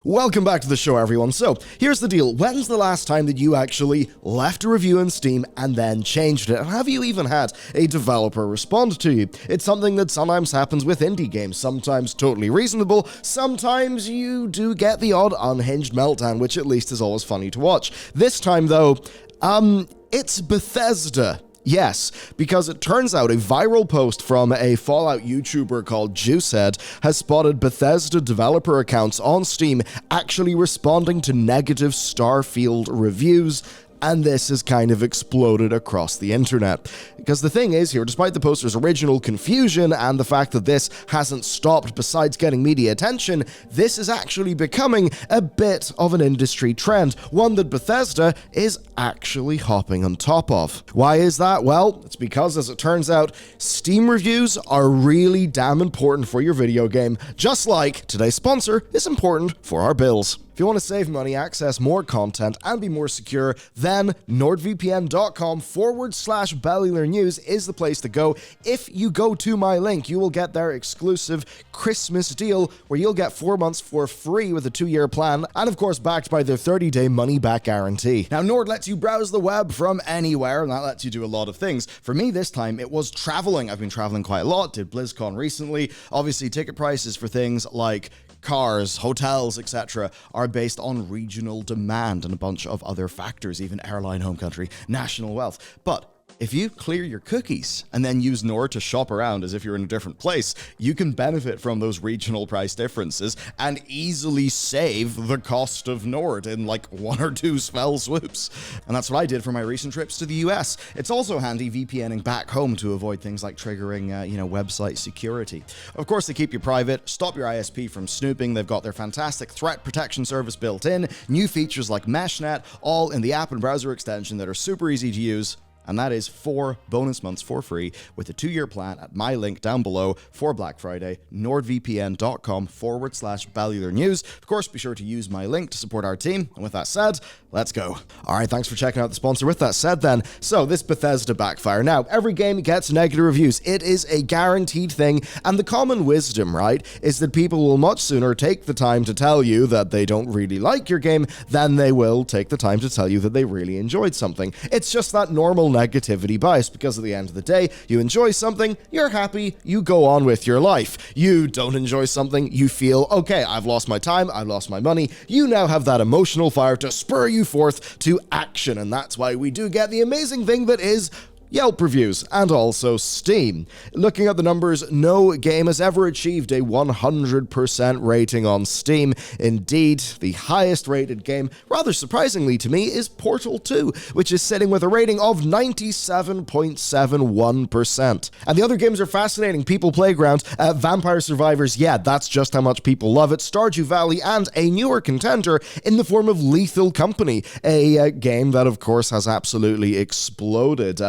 Welcome back to the show, everyone. So, here's the deal. When's the last time that you actually left a review in Steam and then changed it? And have you even had a developer respond to you? It's something that sometimes happens with indie games, sometimes totally reasonable, sometimes you do get the odd unhinged meltdown, which at least is always funny to watch. This time, though, it's Bethesda. Yes, because it turns out a viral post from a Fallout YouTuber called Juicehead has spotted Bethesda developer accounts on Steam actually responding to negative Starfield reviews, and this has kind of exploded across the internet. Because the thing is here, despite the poster's original confusion and the fact that this hasn't stopped besides getting media attention, this is actually becoming a bit of an industry trend, one that Bethesda is actually hopping on top of. Why is that? Well, it's because, as it turns out, Steam reviews are really damn important for your video game, just like today's sponsor is important for our bills. If you want to save money, access more content, and be more secure, then nordvpn.com/Bellular News is the place to go. If you go to my link, you will get their exclusive Christmas deal where you'll get 4 months for free with a 2-year plan, and of course backed by their 30-day money-back guarantee. Now, Nord lets you browse the web from anywhere, and that lets you do a lot of things. For me this time, it was traveling. I've been traveling quite a lot, did BlizzCon recently. Obviously, ticket prices for things like cars, hotels, etc. are based on regional demand and a bunch of other factors, even airline home country, national wealth. But if you clear your cookies and then use Nord to shop around as if you're in a different place, you can benefit from those regional price differences and easily save the cost of Nord in like 1 or 2 spell swoops. And that's what I did for my recent trips to the US. It's also handy VPNing back home to avoid things like triggering, website security. Of course, they keep you private, stop your ISP from snooping. They've got their fantastic threat protection service built in, new features like MeshNet, all in the app and browser extension that are super easy to use. And that is 4 bonus months for free with a 2-year plan at my link down below for Black Friday, nordvpn.com/Bellular News. Of course, be sure to use my link to support our team. And with that said, let's go. All right, thanks for checking out the sponsor. With that said then, so this Bethesda backfire. Now, every game gets negative reviews. It is a guaranteed thing. And the common wisdom, right, is that people will much sooner take the time to tell you that they don't really like your game than they will take the time to tell you that they really enjoyed something. It's just that normal negativity bias, because at the end of the day, you enjoy something, you're happy, you go on with your life. You don't enjoy something, you feel, okay, I've lost my time, I've lost my money. You now have that emotional fire to spur you forth to action, and that's why we do get the amazing thing that is Yelp reviews, and also Steam. Looking at the numbers, no game has ever achieved a 100% rating on Steam. Indeed, the highest rated game, rather surprisingly to me, is Portal 2, which is sitting with a rating of 97.71%. And the other games are fascinating. People Playground, Vampire Survivors, yeah, that's just how much people love it. Stardew Valley, and a newer contender in the form of Lethal Company, a game that, of course, has absolutely exploded.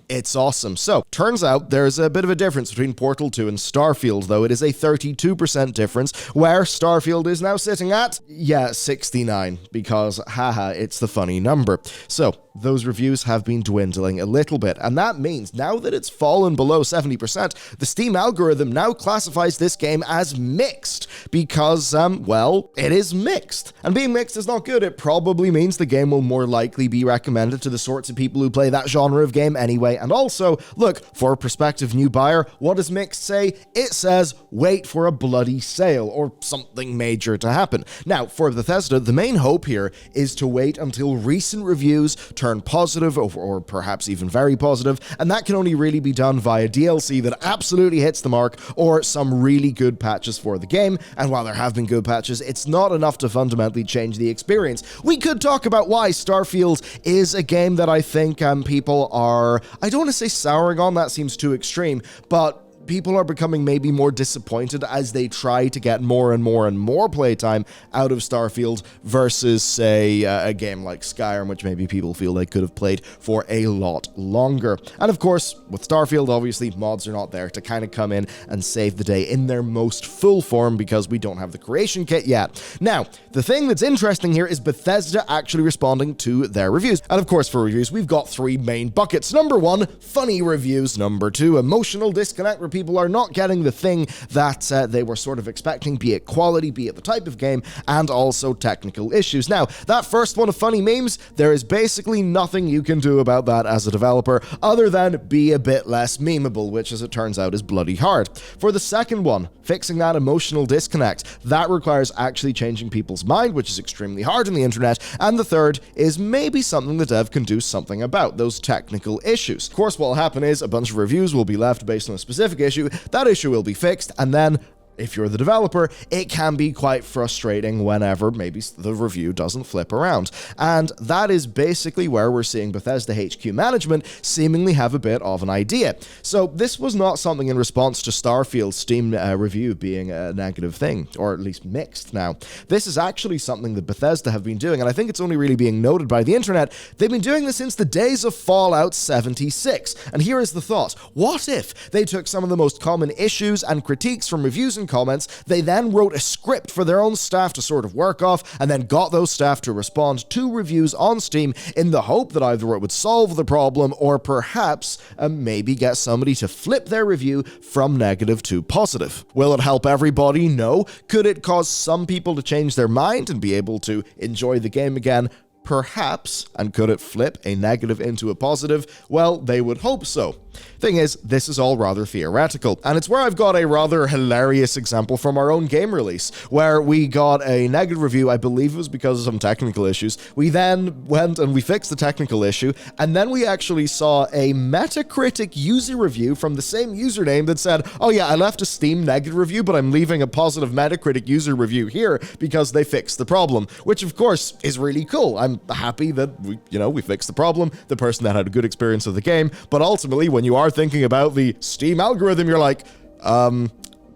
It's awesome. So, turns out there's a bit of a difference between Portal 2 and Starfield, though. It is a 32% difference, where Starfield is now sitting at, 69, because, haha, it's the funny number. So, those reviews have been dwindling a little bit, and that means now that it's fallen below 70%, the Steam algorithm now classifies this game as mixed, because, it is mixed. And being mixed is not good. It probably means the game will more likely be recommended to the sorts of people who play that genre of game anyway. And also, look, for a prospective new buyer, what does mixed say? It says, wait for a bloody sale, or something major to happen. Now, for Bethesda, the main hope here is to wait until recent reviews turn positive, or perhaps even very positive, and that can only really be done via DLC that absolutely hits the mark, or some really good patches for the game. And while there have been good patches, it's not enough to fundamentally change the experience. We could talk about why Starfield is a game that I think people are, I don't want to say souring on, that seems too extreme, but people are becoming maybe more disappointed as they try to get more and more and more playtime out of Starfield versus, say, a game like Skyrim, which maybe people feel they could have played for a lot longer. And of course, with Starfield, obviously, mods are not there to kind of come in and save the day in their most full form because we don't have the creation kit yet. Now, the thing that's interesting here is Bethesda actually responding to their reviews. And of course, for reviews, we've got 3 main buckets. Number 1, funny reviews. Number 2, emotional disconnect people are not getting the thing that they were sort of expecting, be it quality, be it the type of game, and also technical issues. Now, that first one of funny memes, there is basically nothing you can do about that as a developer other than be a bit less memeable, which as it turns out is bloody hard. For the second one, fixing that emotional disconnect, that requires actually changing people's mind, which is extremely hard on the internet. And the third is maybe something the dev can do something about, those technical issues. Of course, what will happen is a bunch of reviews will be left based on a specific issue, that issue will be fixed, and then if you're the developer, it can be quite frustrating whenever maybe the review doesn't flip around. And that is basically where we're seeing Bethesda HQ management seemingly have a bit of an idea. So this was not something in response to Starfield's Steam review being a negative thing, or at least mixed now. This is actually something that Bethesda have been doing, and I think it's only really being noted by the internet. They've been doing this since the days of Fallout 76. And here is the thought. What if they took some of the most common issues and critiques from reviews and comments, they then wrote a script for their own staff to sort of work off, and then got those staff to respond to reviews on Steam in the hope that either it would solve the problem or perhaps maybe get somebody to flip their review from negative to positive. Will it help everybody? No. Could it cause some people to change their mind and be able to enjoy the game again? Perhaps. And could it flip a negative into a positive? Well, they would hope so. Thing is, this is all rather theoretical, and it's where I've got a rather hilarious example from our own game release, where we got a negative review. I believe it was because of some technical issues. We then went and we fixed the technical issue, and then we actually saw a Metacritic user review from the same username that said, oh yeah, I left a Steam negative review, but I'm leaving a positive Metacritic user review here because they fixed the problem, which of course is really cool. I'm happy that we fixed the problem, the person that had a good experience of the game, but ultimately when you are thinking about the Steam algorithm, you're like,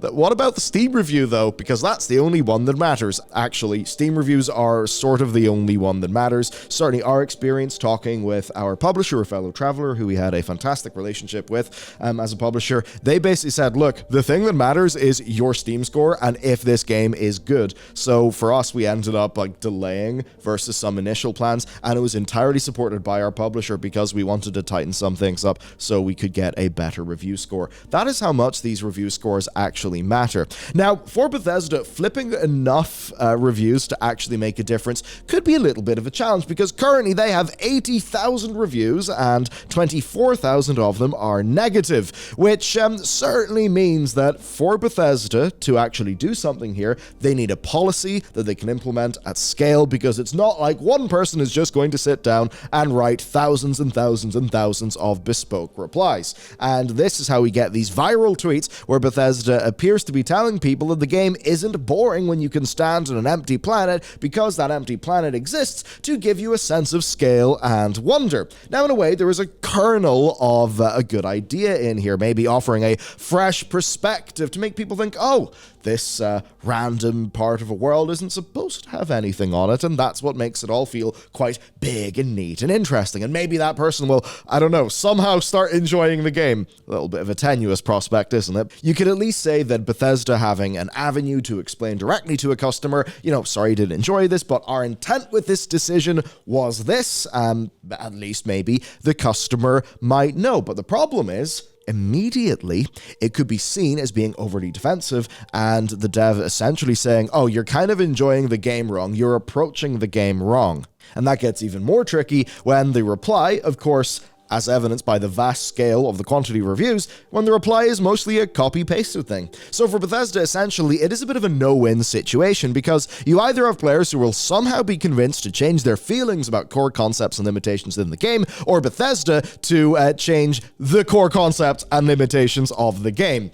what about the Steam review, though? Because that's the only one that matters. Actually, Steam reviews are sort of the only one that matters. Certainly our experience talking with our publisher, a fellow traveler, who we had a fantastic relationship with as a publisher, they basically said, look, the thing that matters is your Steam score and if this game is good. So for us, we ended up delaying versus some initial plans, and it was entirely supported by our publisher because we wanted to tighten some things up so we could get a better review score. That is how much these review scores actually matter. Now, for Bethesda, flipping enough reviews to actually make a difference could be a little bit of a challenge because currently they have 80,000 reviews and 24,000 of them are negative, which certainly means that for Bethesda to actually do something here, they need a policy that they can implement at scale, because it's not like one person is just going to sit down and write thousands and thousands and thousands of bespoke replies. And this is how we get these viral tweets where Bethesda appears to be telling people that the game isn't boring when you can stand on an empty planet, because that empty planet exists to give you a sense of scale and wonder. Now, in a way, there is a kernel of a good idea in here, maybe offering a fresh perspective to make people think, oh, this random part of a world isn't supposed to have anything on it, and that's what makes it all feel quite big and neat and interesting, and maybe that person will, I don't know, somehow start enjoying the game. A little bit of a tenuous prospect, isn't it? You could at least say that Bethesda having an avenue to explain directly to a customer, sorry, didn't enjoy this, but our intent with this decision was this, at least maybe the customer might know. But the problem is, immediately, it could be seen as being overly defensive, and the dev essentially saying, oh, you're kind of enjoying the game wrong, you're approaching the game wrong. And that gets even more tricky when the reply, of course, as evidenced by the vast scale of the quantity of reviews, when the reply is mostly a copy-pasted thing. So for Bethesda, essentially, it is a bit of a no-win situation, because you either have players who will somehow be convinced to change their feelings about core concepts and limitations in the game, or Bethesda to change the core concepts and limitations of the game.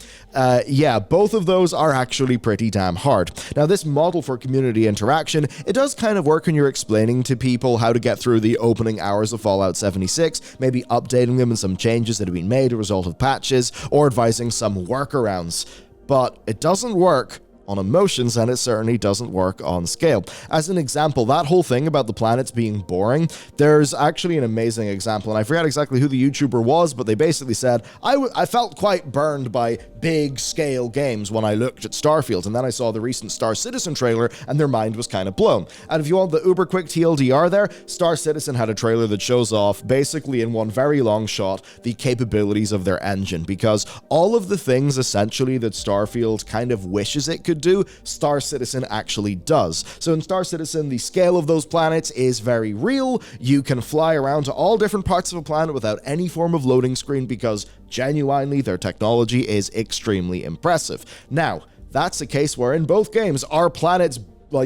Yeah, both of those are actually pretty damn hard. Now, this model for community interaction, it does kind of work when you're explaining to people how to get through the opening hours of Fallout 76, maybe updating them and some changes that have been made as a result of patches, or advising some workarounds. But it doesn't work on emotions, and it certainly doesn't work on scale. As an example, that whole thing about the planets being boring, there's actually an amazing example, and I forget exactly who the YouTuber was, but they basically said, I felt quite burned by big scale games when I looked at Starfield, and then I saw the recent Star Citizen trailer, and their mind was kind of blown. And if you want the uber quick TLDR there, Star Citizen had a trailer that shows off, basically in one very long shot, the capabilities of their engine, because all of the things essentially that Starfield kind of wishes it could do, Star Citizen actually does. So in Star Citizen, the scale of those planets is very real. You can fly around to all different parts of a planet without any form of loading screen, because genuinely their technology is extremely impressive. Now, that's a case where in both games, our planets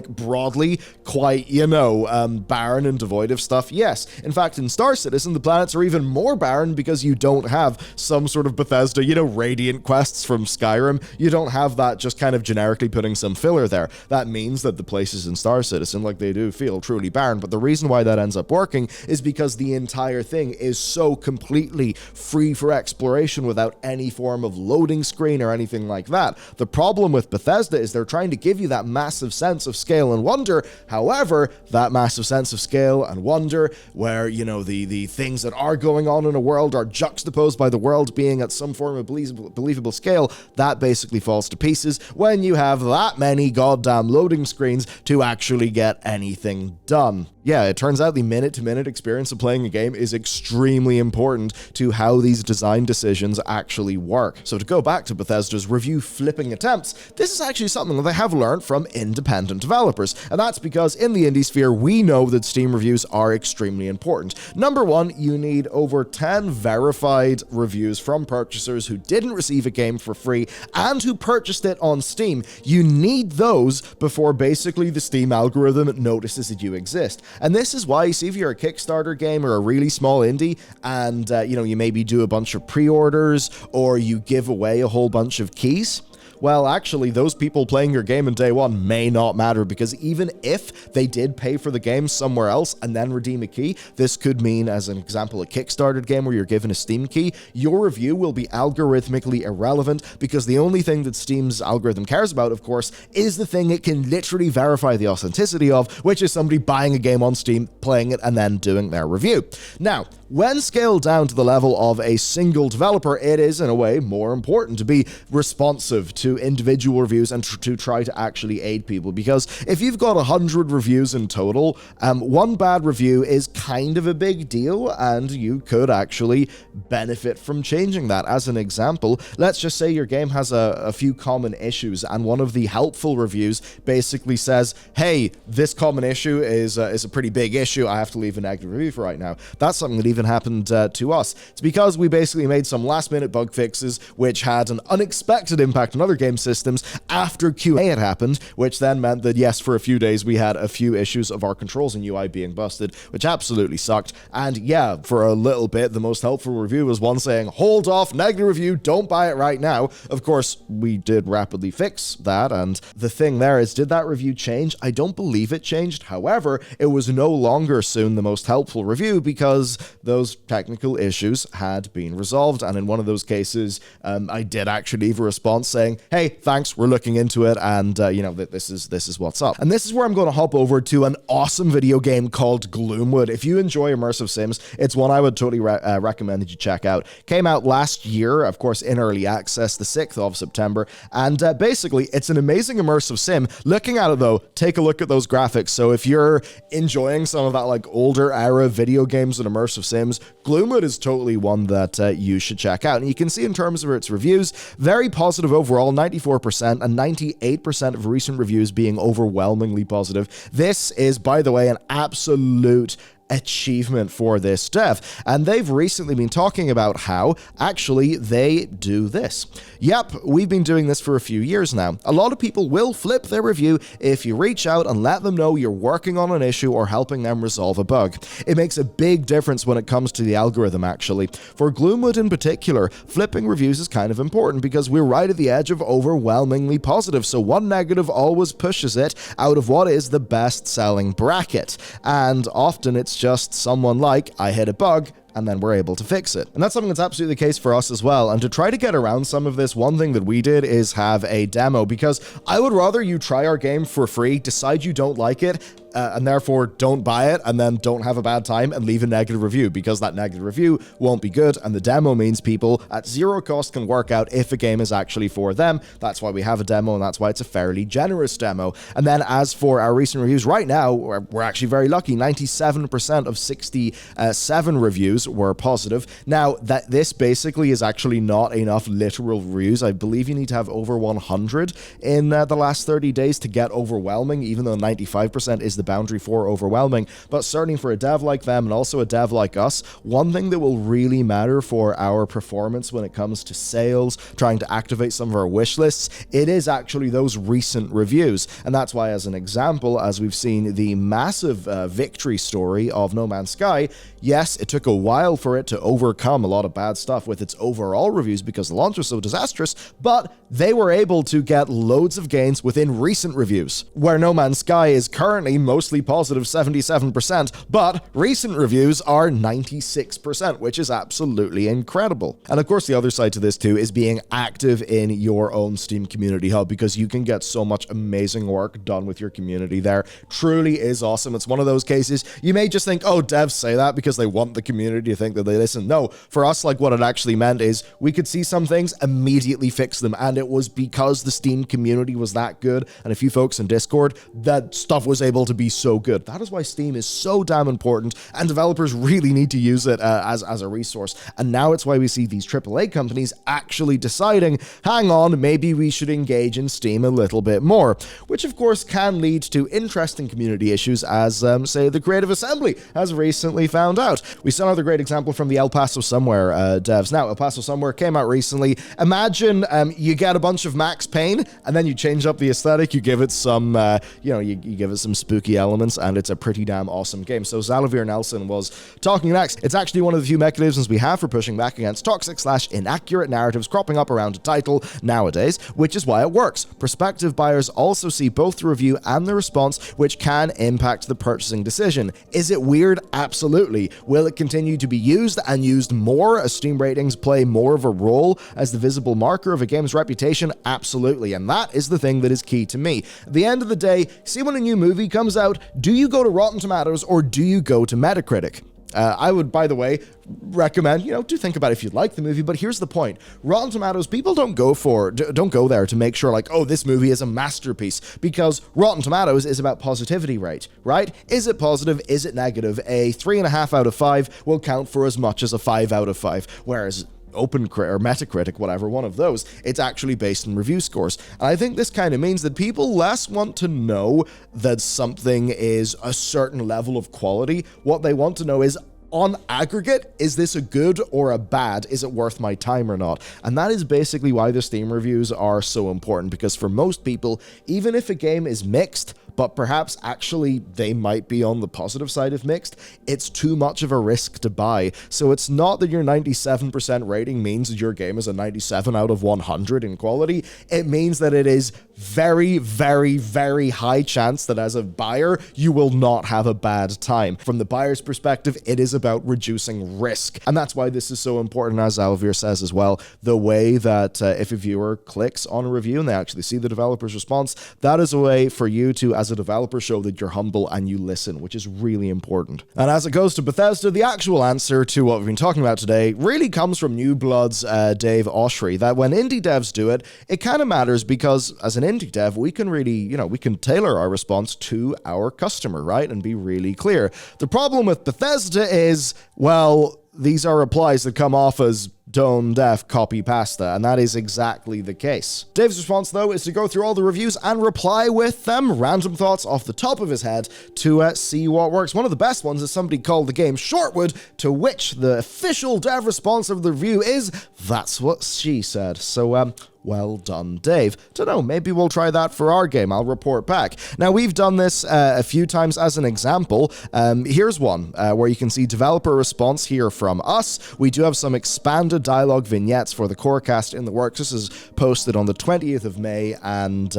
broadly quite, barren and devoid of stuff? Yes. In fact, in Star Citizen, the planets are even more barren because you don't have some sort of Bethesda, Radiant quests from Skyrim. You don't have that just kind of generically putting some filler there. That means that the places in Star Citizen, they do feel truly barren, but the reason why that ends up working is because the entire thing is so completely free for exploration without any form of loading screen or anything like that. The problem with Bethesda is they're trying to give you that massive sense of scale and wonder. However, that massive sense of scale and wonder, where, the things that are going on in a world are juxtaposed by the world being at some form of believable scale, that basically falls to pieces when you have that many goddamn loading screens to actually get anything done. Yeah, it turns out the minute-to-minute experience of playing a game is extremely important to how these design decisions actually work. So to go back to Bethesda's review flipping attempts, this is actually something that they have learned from independent developers, and that's because in the indie sphere, we know that Steam reviews are extremely important. Number one, you need over 10 verified reviews from purchasers who didn't receive a game for free and who purchased it on Steam. You need those before basically the Steam algorithm notices that you exist. And this is why, you see, if you're a Kickstarter game or a really small indie and, you maybe do a bunch of pre-orders or you give away a whole bunch of keys, well, actually, those people playing your game in day one may not matter, because even if they did pay for the game somewhere else and then redeem a key, this could mean, as an example, a Kickstarter game where you're given a Steam key, your review will be algorithmically irrelevant, because the only thing that Steam's algorithm cares about, of course, is the thing it can literally verify the authenticity of, which is somebody buying a game on Steam, playing it, and then doing their review. Now, when scaled down to the level of a single developer, it is, in a way, more important to be responsive to individual reviews and to try to actually aid people, because if you've got 100 reviews in total, one bad review is kind of a big deal, and you could actually benefit from changing that. As an example, let's just say your game has a few common issues, and one of the helpful reviews basically says, hey, this common issue is a pretty big issue, I have to leave a negative review for right now. That's something that even happened to us. It's because we basically made some last-minute bug fixes which had an unexpected impact on other game systems after QA had happened, which then meant that, yes, for a few days we had a few issues of our controls and UI being busted, which absolutely sucked. And yeah, for a little bit, the most helpful review was one saying, hold off, negative review, don't buy it right now. Of course, we did rapidly fix that, and the thing there is, did that review change? I don't believe it changed. However, it was no longer soon the most helpful review, because those technical issues had been resolved, and in one of those cases, I did actually leave a response saying, hey, thanks, we're looking into it, and this is what's up. And this is where I'm going to hop over to an awesome video game called Gloomwood. If you enjoy immersive sims, it's one I would totally recommend that you check out. Came out last year, of course, in early access, the 6th of September, and basically, it's an amazing immersive sim. Looking at it, though, take a look at those graphics. So if you're enjoying some of that older era video games and immersive sims, Gloomwood is totally one that you should check out. And you can see in terms of its reviews, very positive overall, 94%, and 98% of recent reviews being overwhelmingly positive. This is, by the way, an absolute achievement for this dev, and they've recently been talking about how actually they do this. Yep, we've been doing this for a few years now. A lot of people will flip their review if you reach out and let them know you're working on an issue or helping them resolve a bug. It makes a big difference when it comes to the algorithm, actually. For Gloomwood in particular, flipping reviews is kind of important because we're right at the edge of overwhelmingly positive, so one negative always pushes it out of what is the best-selling bracket, and often it's just someone like, I hit a bug, and then we're able to fix it. And that's something that's absolutely the case for us as well. And to try to get around some of this, one thing that we did is have a demo, because I would rather you try our game for free, decide you don't like it, and therefore don't buy it, and then don't have a bad time and leave a negative review, because that negative review won't be good, and the demo means people at zero cost can work out if a game is actually for them. That's why we have a demo, and that's why it's a fairly generous demo. And then as for our recent reviews, right now, we're actually very lucky. 97% of 67 reviews were positive. Now, this basically is actually not enough literal reviews. I believe you need to have over 100 in the last 30 days to get overwhelming, even though 95% is the boundary for overwhelming. But certainly for a dev like them and also a dev like us, one thing that will really matter for our performance when it comes to sales, trying to activate some of our wish lists, it is actually those recent reviews. And that's why, as an example, as we've seen the massive victory story of No Man's Sky, yes, it took a while for it to overcome a lot of bad stuff with its overall reviews because the launch was so disastrous, but they were able to get loads of gains within recent reviews, where No Man's Sky is currently mostly positive 77%, but recent reviews are 96%, which is absolutely incredible. And of course, the other side to this too is being active in your own Steam community hub, because you can get so much amazing work done with your community there. Truly is awesome. It's one of those cases, you may just think, oh, devs say that because they want the community to think that they listen. No, for us, like, what it actually meant is we could see some things, immediately fix them, and it was because the Steam community was that good, and a few folks in Discord, that stuff was able to be so good. That is why Steam is so damn important, and developers really need to use it as a resource. And now it's why we see these AAA companies actually deciding, hang on, maybe we should engage in Steam a little bit more, which of course can lead to interesting community issues, as say the Creative Assembly has recently found out. We saw another great example from the El Paso Somewhere devs. Now, El Paso Somewhere came out recently. Imagine you get a bunch of Max Payne, and then you change up the aesthetic, you give it some, you give it some spooky elements, and it's a pretty damn awesome game. So Xavier Nelson was talking next. It's actually one of the few mechanisms we have for pushing back against toxic/inaccurate narratives cropping up around a title nowadays, which is why it works. Prospective buyers also see both the review and the response, which can impact the purchasing decision. Is it weird? Absolutely. Will it continue to be used and used more as Steam ratings play more of a role as the visible marker of a game's reputation? Absolutely. And that is the thing that is key to me. At the end of the day, see, when a new movie comes out, do you go to Rotten Tomatoes or do you go to Metacritic? I would, by the way, recommend, do think about if you'd like the movie, but here's the point. Rotten Tomatoes, people don't go there to make sure, like, oh, this movie is a masterpiece, because Rotten Tomatoes is about positivity rate, right? Is it positive? Is it negative? A 3.5 out of 5 will count for as much as a 5 out of 5, whereas or Metacritic, whatever, one of those, it's actually based on review scores. And I think this kind of means that people less want to know that something is a certain level of quality. What they want to know is, on aggregate, is this a good or a bad? Is it worth my time or not? And that is basically why the Steam reviews are so important, because for most people, even if a game is mixed, but perhaps actually they might be on the positive side of mixed, it's too much of a risk to buy. So it's not that your 97% rating means that your game is a 97 out of 100 in quality. It means that it is very, very, very high chance that as a buyer, you will not have a bad time. From the buyer's perspective, it is about reducing risk. And that's why this is so important, as Alvier says as well, the way that if a viewer clicks on a review and they actually see the developer's response, that is a way for you to, as a developer, show that you're humble and you listen, which is really important. And as it goes to Bethesda, the actual answer to what we've been talking about today really comes from New Blood's Dave Oshry, that when indie devs do it, it kind of matters, because as an indie dev, we can really, we can tailor our response to our customer, right? And be really clear. The problem with Bethesda is, well, these are replies that come off as tone deaf copy pasta, and that is exactly the case. Dave's response, though, is to go through all the reviews and reply with them random thoughts off the top of his head to see what works. One of the best ones is somebody called the game Shortwood, to which the official dev response of the review is, "That's what she said." So, well done, Dave. Don't know, maybe we'll try that for our game. I'll report back. Now, we've done this a few times as an example. Here's one where you can see developer response here from us. We do have some expanded dialogue vignettes for the Corecast in the works. This is posted on the 20th of May, and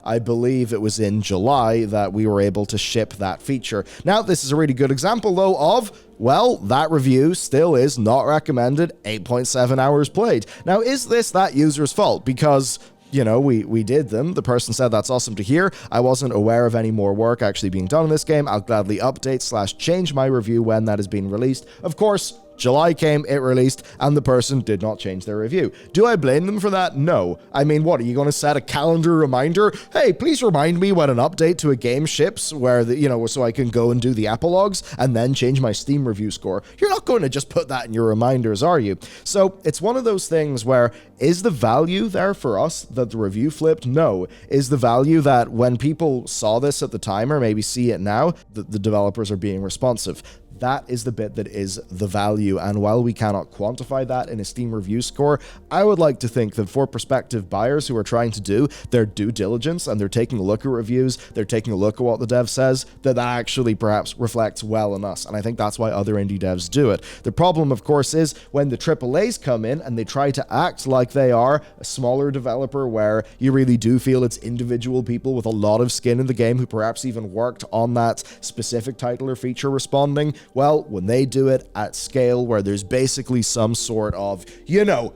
I believe it was in July that we were able to ship that feature. Now, this is a really good example, though, of Well, that review still is not recommended, 8.7 hours played. Now, is this that user's fault? Because we did them. The person said that's awesome to hear. I wasn't aware of any more work actually being done in this game. I'll gladly update/change my review when that is being released. Of course, July came, it released, and the person did not change their review. Do I blame them for that? No. I mean, what, are you going to set a calendar reminder? Hey, please remind me when an update to a game ships where, so I can go and do the epilogues and then change my Steam review score. You're not going to just put that in your reminders, are you? So it's one of those things where, is the value there for us that the review flipped? No. Is the value that when people saw this at the time or maybe see it now, that the developers are being responsive? That is the bit that is the value, and while we cannot quantify that in a Steam review score, I would like to think that for prospective buyers who are trying to do their due diligence and they're taking a look at reviews, they're taking a look at what the dev says, that actually perhaps reflects well on us, and I think that's why other indie devs do it. The problem, of course, is when the AAAs come in and they try to act like they are a smaller developer where you really do feel it's individual people with a lot of skin in the game who perhaps even worked on that specific title or feature responding. Well, when they do it at scale where there's basically some sort of,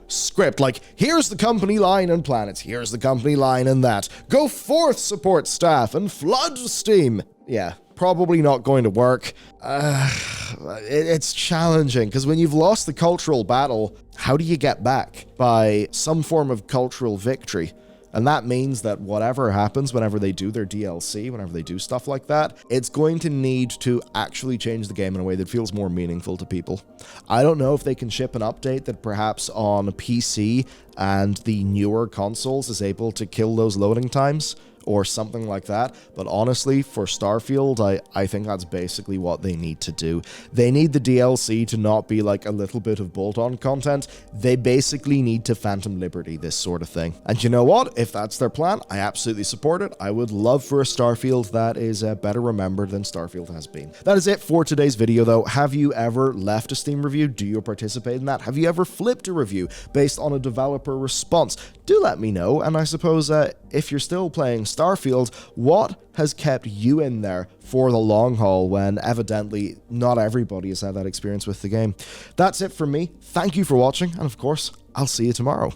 script, like, here's the company line and planets, here's the company line and that, go forth support staff and flood Steam. Yeah, probably not going to work. It's challenging, because when you've lost the cultural battle, how do you get back? By some form of cultural victory. And that means that whatever happens whenever they do their DLC, whenever they do stuff like that, it's going to need to actually change the game in a way that feels more meaningful to people. I don't know if they can ship an update that perhaps on PC and the newer consoles is able to kill those loading times, or something like that, but honestly, for Starfield, I think that's basically what they need to do. They need the DLC to not be like a little bit of bolt-on content. They basically need to Phantom Liberty this sort of thing. And you know what? If that's their plan, I absolutely support it. I would love for a Starfield that is better remembered than Starfield has been. That is it for today's video, though. Have you ever left a Steam review? Do you participate in that? Have you ever flipped a review based on a developer response? Do let me know, and I suppose if you're still playing Starfield, what has kept you in there for the long haul when evidently not everybody has had that experience with the game? That's it from me. Thank you for watching, and of course, I'll see you tomorrow.